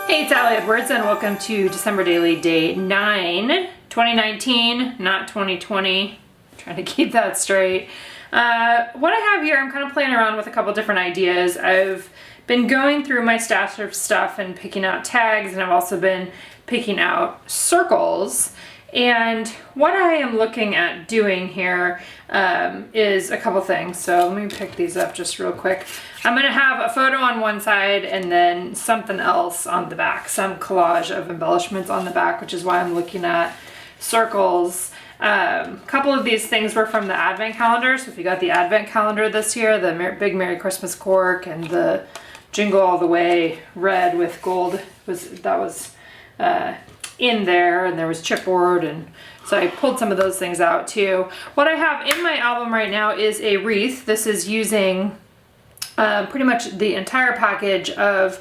Hey, it's Allie Edwards and welcome to December Daily Day 9, 2019, not 2020. Trying to keep that straight. What I have here, I'm kind of playing around with a couple different ideas. I've been going through my stash of stuff and picking out tags, and I've also been picking out circles. And what I am looking at doing here is a couple things. So let me pick these up just real quick. I'm going to have a photo on one side and then something else on the back, some collage of embellishments on the back, which is why I'm looking at circles. A couple of these things were from the Advent calendar. So if you got the Advent calendar this year, the big Merry Christmas cork and the Jingle All the Way red with gold was in there, and there was chipboard, and so I pulled some of those things out too. What I have in my album right now is a wreath. This is using pretty much the entire package of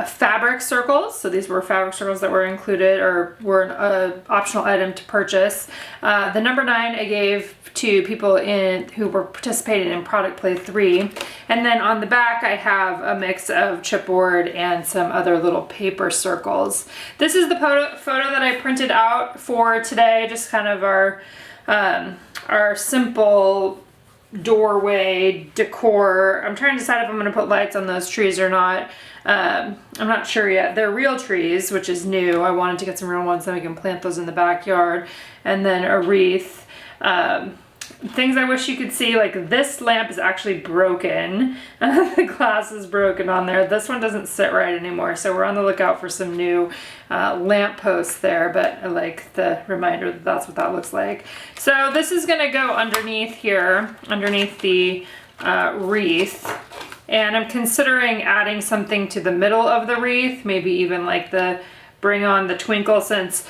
fabric circles. So these were fabric circles that were included or were an optional item to purchase. The number 9 I gave to people who were participating in Product Play 3. And then on the back I have a mix of chipboard and some other little paper circles. This is the photo that I printed out for today, just kind of our simple doorway decor. I'm trying to decide if I'm going to put lights on those trees or not. I'm not sure yet. They're real trees, which is new. I wanted to get some real ones so we can plant those in the backyard. And then a wreath. Things I wish you could see, like this lamp is actually broken. The glass is broken on there. This one doesn't sit right anymore, so we're on the lookout for some new lamp posts there, but I like the reminder that that's what that looks like. So this is gonna go underneath here, underneath the wreath, and I'm considering adding something to the middle of the wreath, maybe even like the bring on the twinkle, since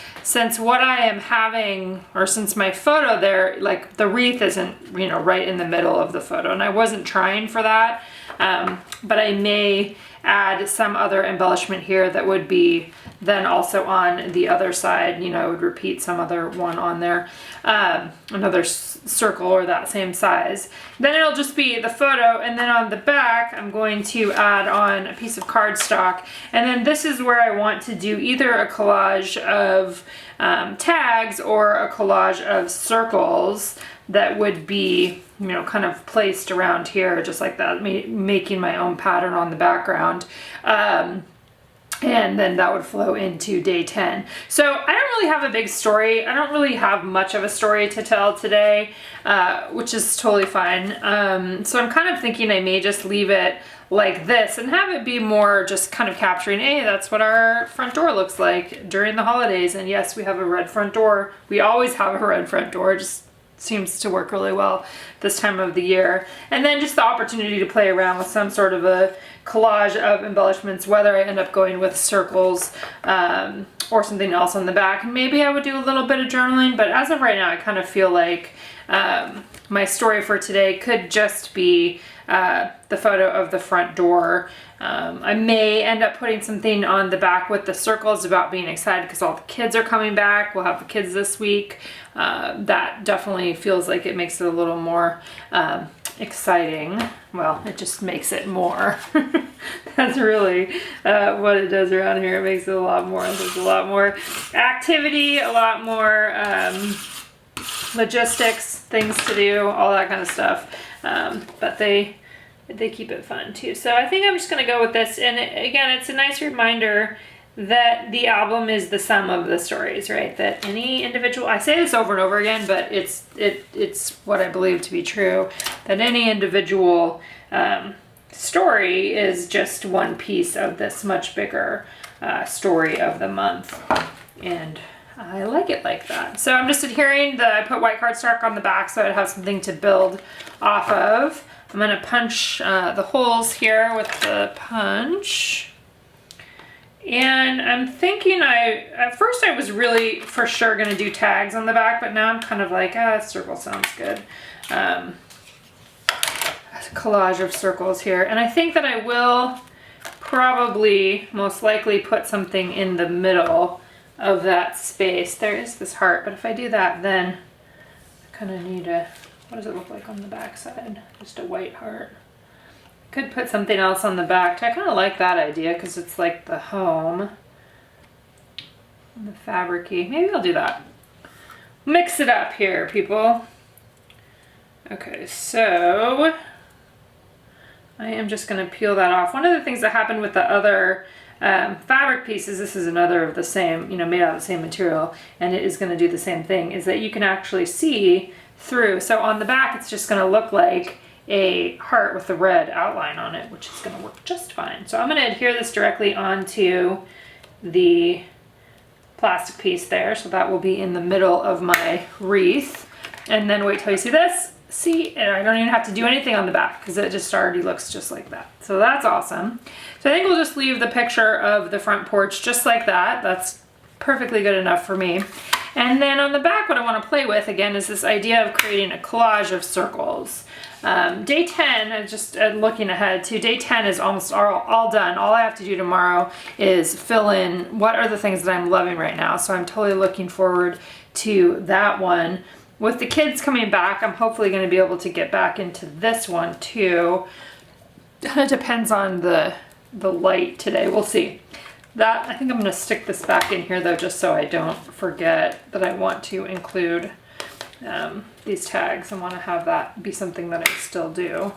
what I am having, or since my photo there, like the wreath isn't, you know, right in the middle of the photo, and I wasn't trying for that, but I may add some other embellishment here that would be then also on the other side. You know, I would repeat some other one on there, another circle or that same size. Then it'll just be the photo, and then on the back I'm going to add on a piece of cardstock, and then this is where I want to do either a collage of tags or a collage of circles that would be, you know, kind of placed around here just like that, making my own pattern on the background. And then that would flow into day 10. So I don't really have a big story. I don't really have much of a story to tell today, which is totally fine. So I'm kind of thinking I may just leave it like this and have it be more just kind of capturing, hey, that's what our front door looks like during the holidays. And yes, we have a red front door. We always have a red front door. It just seems to work really well this time of the year. And then just the opportunity to play around with some sort of a collage of embellishments, whether I end up going with circles or something else on the back. And maybe I would do a little bit of journaling, but as of right now, I kind of feel like my story for today could just be the photo of the front door. I may end up putting something on the back with the circles about being excited because all the kids are coming back. We'll have the kids this week. That definitely feels like it makes it a little more exciting. Well, it just makes it more. That's really what it does around here. It makes it a lot more. There's a lot more activity, a lot more logistics, things to do, all that kind of stuff. But they keep it fun too. So I think I'm just gonna go with this. And again, it's a nice reminder that the album is the sum of the stories, right? That any individual, I say this over and over again, but it's what I believe to be true, that any individual story is just one piece of this much bigger story of the month. And I like it like that. So I'm just adhering I put white cardstock on the back so I'd have something to build off of. I'm gonna punch the holes here with the punch. And I'm thinking at first I was really for sure gonna do tags on the back, but now I'm kind of like, circle sounds good. A collage of circles here. And I think that I will probably most likely put something in the middle of that space. There is this heart, but if I do that, then I kind of need what does it look like on the back side? Just a white heart. Could put something else on the back. I kind of like that idea because it's like the home. the fabric-y. Maybe I'll do that. Mix it up here, people. Okay, so I am just going to peel that off. One of the things that happened with the other fabric pieces, this is another of the same, you know, made out of the same material, and it is going to do the same thing, is that you can actually see through. So on the back, it's just going to look like a heart with a red outline on it, which is going to work just fine. So I'm going to adhere this directly onto the plastic piece there. So that will be in the middle of my wreath. And then wait till you see this. See, and I don't even have to do anything on the back because it just already looks just like that. So that's awesome. So I think we'll just leave the picture of the front porch just like that. That's perfectly good enough for me. And then on the back, what I want to play with again is this idea of creating a collage of circles. Day 10, just looking ahead to day 10 is almost all done. All I have to do tomorrow is fill in what are the things that I'm loving right now. So I'm totally looking forward to that one. With the kids coming back, I'm hopefully going to be able to get back into this one too. It depends on the light today. We'll see. I think I'm going to stick this back in here though, just so I don't forget that I want to include these tags. I want to have that be something that I still do.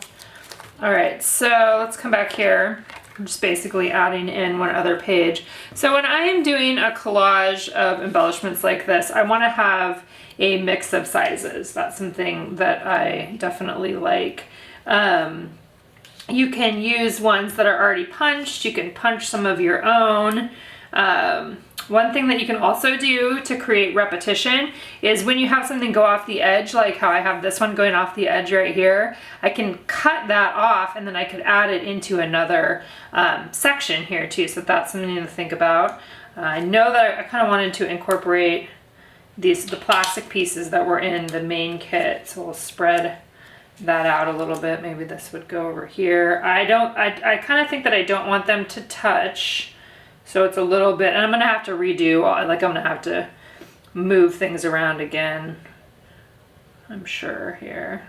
All right, so let's come back here. I'm just basically adding in one other page. So when I am doing a collage of embellishments like this, I want to have a mix of sizes. That's something that I definitely like. You can use ones that are already punched. You can punch some of your own. One thing that you can also do to create repetition is when you have something go off the edge, like how I have this one going off the edge right here, I can cut that off and then I could add it into another section here too. So that's something to think about. I know that I kind of wanted to incorporate the plastic pieces that were in the main kit. So we'll spread that out a little bit. Maybe this would go over here. I kind of think that I don't want them to touch. So it's a little bit, and I'm gonna have to redo, like I'm gonna have to move things around again, I'm sure here.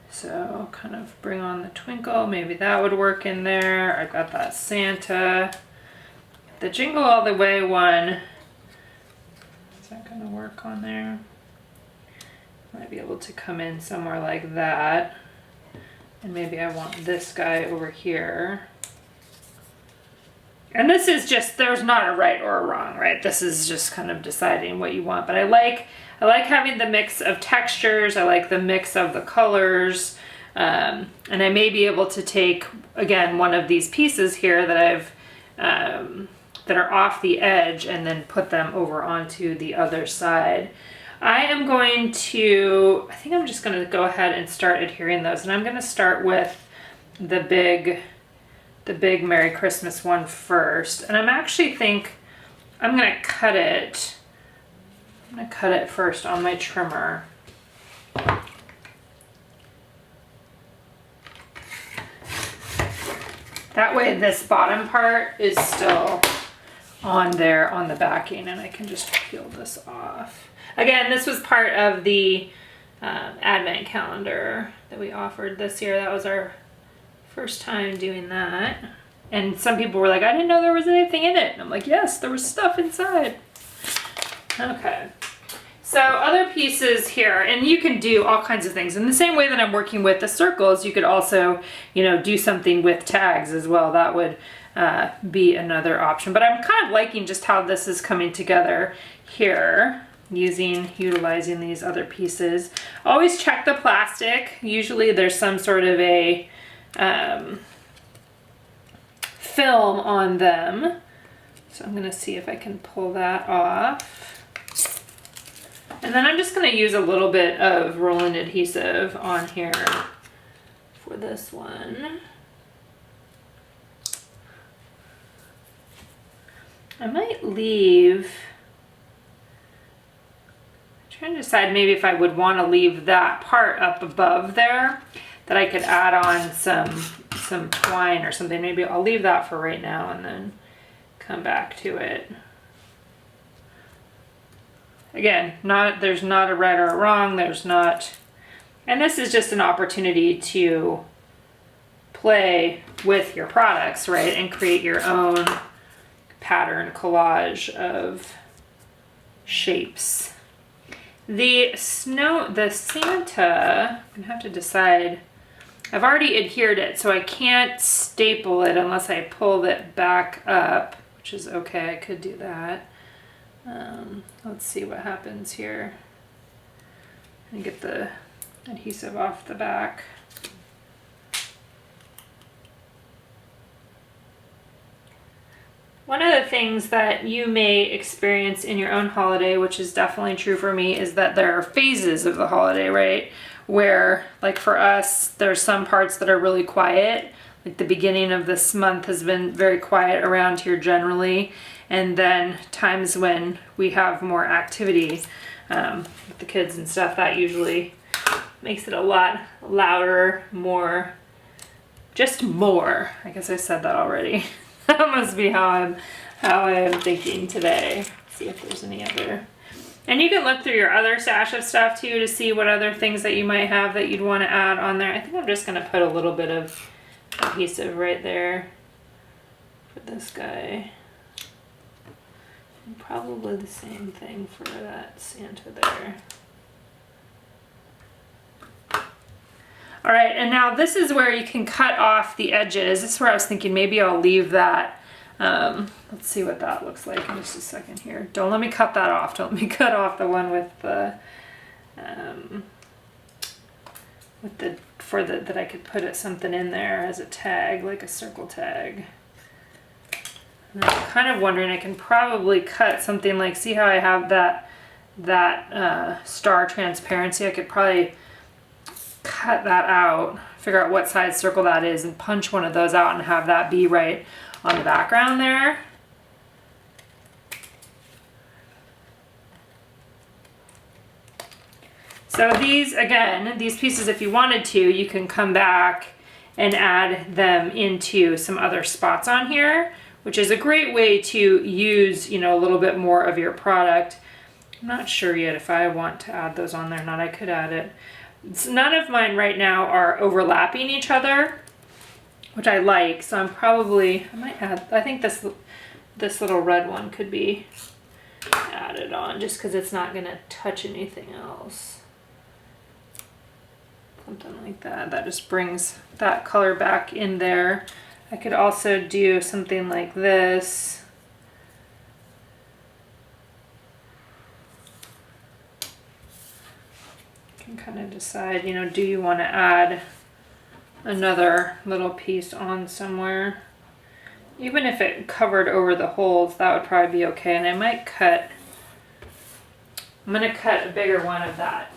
So kind of bring on the twinkle, maybe that would work in there. I've got that Santa. The Jingle All the Way one, is that gonna work on there? Might be able to come in somewhere like that. And maybe I want this guy over here. And this is just, there's not a right or a wrong, right? This is just kind of deciding what you want. But I like having the mix of textures. I like the mix of the colors. And I may be able to take, again, one of these pieces here that I've, that are off the edge and then put them over onto the other side. I am going to, I think I'm just going to go ahead and start adhering those. And I'm going to start with the big Merry Christmas one first. And I'm actually think I'm going to cut it. I'm going to cut it first on my trimmer. That way this bottom part is still on there on the backing and I can just peel this off. Again, this was part of the advent calendar that we offered this year. That was our first time doing that. And some people were like, I didn't know there was anything in it. And I'm like, yes, there was stuff inside. Okay. So other pieces here, and you can do all kinds of things. In the same way that I'm working with the circles, you could also, you know, do something with tags as well. That would be another option. But I'm kind of liking just how this is coming together here. Utilizing these other pieces. Always check the plastic. Usually there's some sort of a film on them. So I'm gonna see if I can pull that off. And then I'm just gonna use a little bit of roll-in adhesive on here for this one. I might leave, trying to decide maybe if I would want to leave that part up above there, that I could add on some twine or something. Maybe I'll leave that for right now and then come back to it. Again, there's not a right or a wrong, there's not, and this is just an opportunity to play with your products, right, and create your own pattern collage of shapes. The Santa, I'm gonna have to decide. I've already adhered it, so I can't staple it unless I pull it back up, which is okay, I could do that. Let's see what happens here. And get the adhesive off the back. One of the things that you may experience in your own holiday, which is definitely true for me, is that there are phases of the holiday, right? Where, like for us, there's some parts that are really quiet. Like the beginning of this month has been very quiet around here generally. And then times when we have more activity with the kids and stuff, that usually makes it a lot louder, more, just more. I guess I said that already. That must be how I am thinking today. Let's see if there's any other. And you can look through your other stash of stuff too to see what other things that you might have that you'd want to add on there. I think I'm just going to put a little bit of adhesive right there for this guy. And probably the same thing for that Santa there. All right, and now this is where you can cut off the edges. This is where I was thinking maybe I'll leave that. Let's see what that looks like in just a second here. Don't let me cut that off. Don't let me cut off the one with the, that I could put something in there as a tag, like a circle tag. And I'm kind of wondering, I can probably cut something like, see how I have that star transparency? I could probably cut that out, figure out what size circle that is, and punch one of those out and have that be right on the background there. So these, again, these pieces, if you wanted to, you can come back and add them into some other spots on here, which is a great way to use, you know, a little bit more of your product. I'm not sure yet if I want to add those on there or not. I could add it. None of mine right now are overlapping each other, which I like, so I might add, I think this little red one could be added on just because it's not going to touch anything else. Something like that. That just brings that color back in there. I could also do something like this. Kind of decide, you know, do you want to add another little piece on somewhere? Even if it covered over the holes, that would probably be okay. And I might cut, I'm going to cut a bigger one of that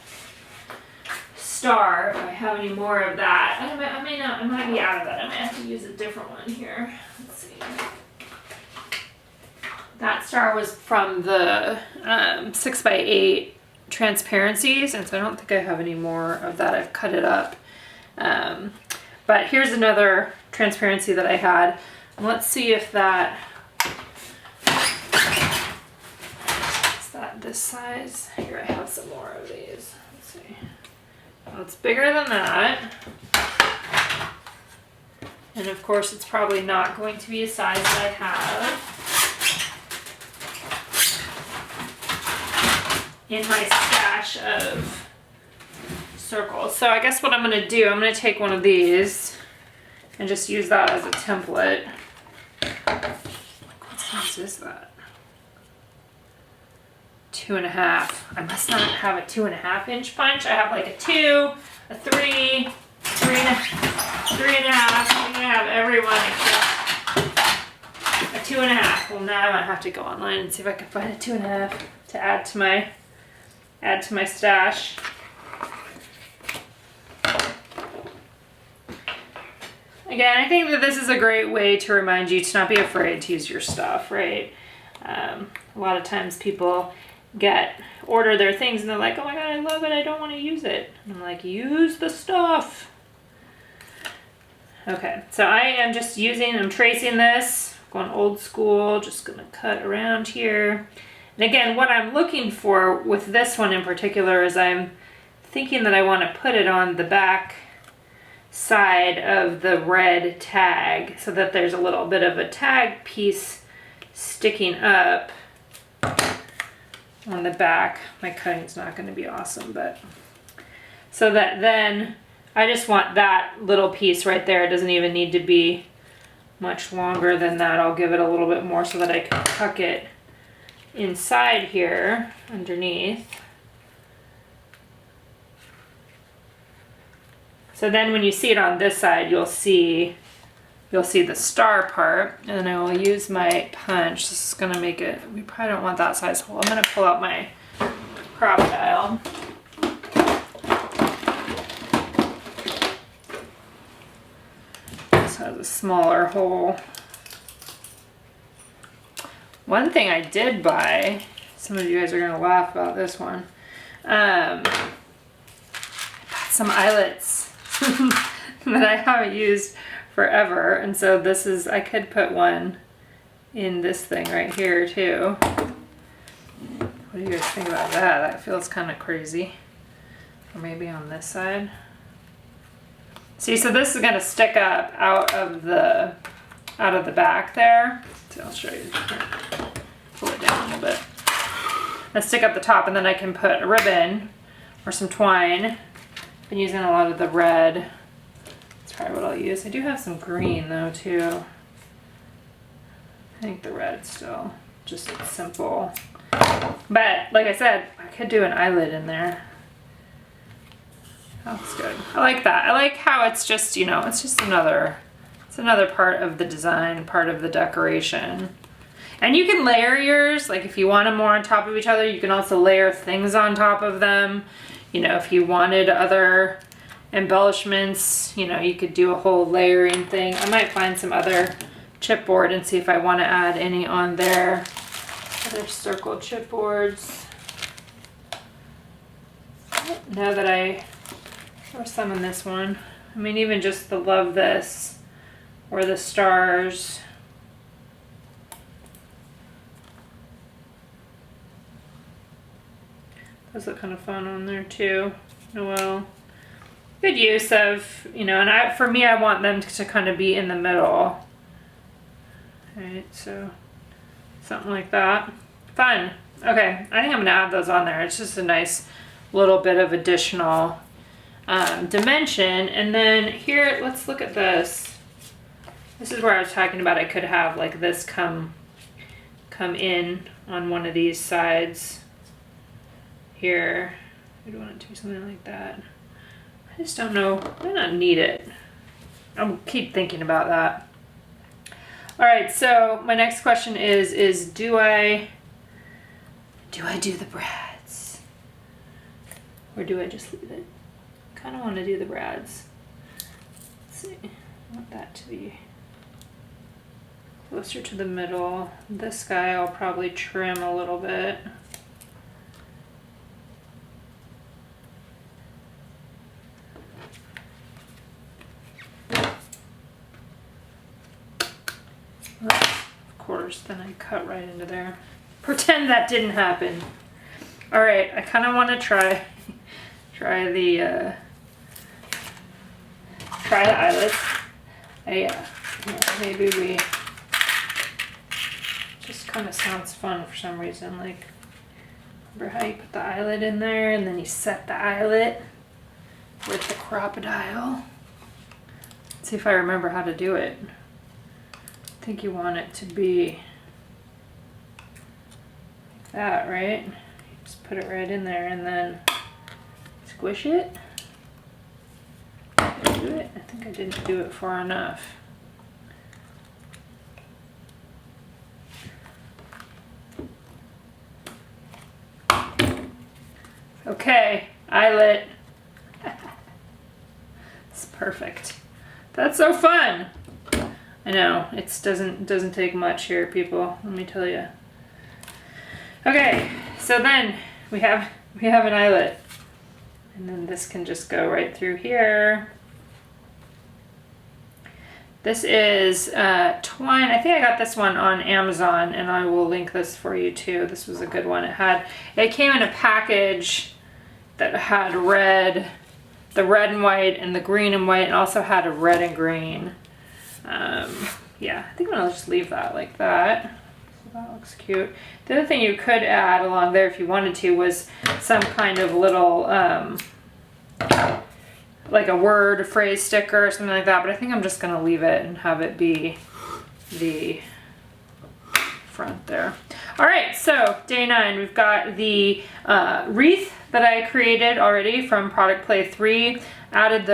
star if I have any more of that. I may not, I might be out of that. I might have to use a different one here. Let's see. That star was from the 6x8 transparencies, and so I don't think I have any more of that. I've cut it up. But here's another transparency that I had. And let's see if that is that this size. Here, I have some more of these. Let's see. Well, it's bigger than that. And of course, it's probably not going to be a size that I have in my stash of circles. So I guess what I'm going to do, I'm going to take one of these and just use that as a template. What size is that? 2.5. I must not have a 2.5 inch punch. I have like a 2, a 3, 3.5. 3.5. I'm going to have everyone except a 2.5. Well, now I might have to go online and see if I can find a 2.5 to add to my stash. Again, I think that this is a great way to remind you to not be afraid to use your stuff, right? A lot of times people order their things and they're like, oh my God, I love it, I don't want to use it. And I'm like, use the stuff. Okay, so I am just I'm tracing this, going old school, just gonna cut around here. And again, what I'm looking for with this one in particular is I'm thinking that I want to put it on the back side of the red tag so that there's a little bit of a tag piece sticking up on the back. My cutting's not going to be awesome, but so that then I just want that little piece right there. It doesn't even need to be much longer than that. I'll give it a little bit more so that I can tuck it inside here underneath. So then when you see it on this side, you'll see the star part, and then I will use my punch. This is gonna make it, we probably don't want that size hole. I'm gonna pull out my crocodile. This has a smaller hole. One thing I did buy, some of you guys are gonna laugh about this one. I bought some eyelets that I haven't used forever, and so this is, I could put one in this thing right here too. What do you guys think about that? That feels kind of crazy. Or maybe on this side. See, so this is gonna stick up out of the back there. So I'll show you. Pull it down a little bit. I stick up the top, and then I can put a ribbon or some twine. Been using a lot of the red. That's probably what I'll use. I do have some green though too. I think the red's still just simple. But like I said, I could do an eyelid in there. That's good. I like that. I like how it's just, you know, it's just another part of the design, part of the decoration. And you can layer yours, like if you want them more on top of each other, you can also layer things on top of them. You know, if you wanted other embellishments, you know, you could do a whole layering thing. I might find some other chipboard and see if I want to add any on there. Other circle chipboards. Now that or some in this one. I mean, even just the love this or the stars. Those look kind of fun on there too. Noel. Good use of, you know, and for me, I want them to kind of be in the middle. Alright, so something like that. Fun. Okay, I think I'm gonna add those on there. It's just a nice little bit of additional dimension. And then here, let's look at this. This is where I was talking about I could have like this come in on one of these sides here. I don't want it to be something like that. I just don't know. I might not need it. I'll keep thinking about that. All right, so my next question is do I do the brads? Or do I just leave it? I kind of want to do the brads. Let's see. I want that to be closer to the middle. This guy I'll probably trim a little bit. Of course, then I cut right into there. Pretend that didn't happen. All right, I kind of want to try the eyelets. Maybe we just kind of sounds fun for some reason. Like, remember how you put the eyelet in there and then you set the eyelet with the crocodile? Let's see if I remember how to do it. I think you want it to be like that, right? Just put it right in there and then squish it. Did I do it? I think I didn't do it far enough. Okay, eyelet. It's perfect. That's so fun. I know, it doesn't take much here, people, let me tell you. Okay, so then we have an eyelet. And then this can just go right through here. This is twine. I think I got this one on Amazon, and I will link this for you too. This was a good one. It came in a package that had the red and white and the green and white, and also had a red and green. Yeah, I think I'm gonna just leave that like that. that looks cute. The other thing you could add along there if you wanted to was some kind of little, like a word, a phrase sticker or something like that, but I think I'm just gonna leave it and have it be the front there. All right, so day 9, we've got the wreath that I created already from Product Play 3, added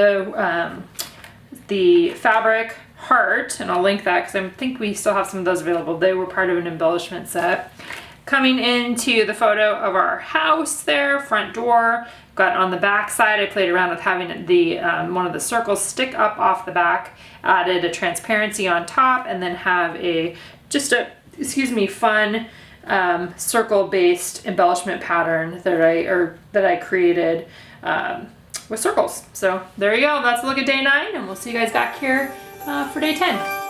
the fabric heart, and I'll link that because I think we still have some of those available. They were part of an embellishment set. Coming into the photo of our house there, front door, got on the back side, I played around with having the one of the circles stick up off the back, added a transparency on top, and then have just a fun circle-based embellishment pattern that I created with circles. So there you go. That's a look at day 9, and we'll see you guys back here for day 10.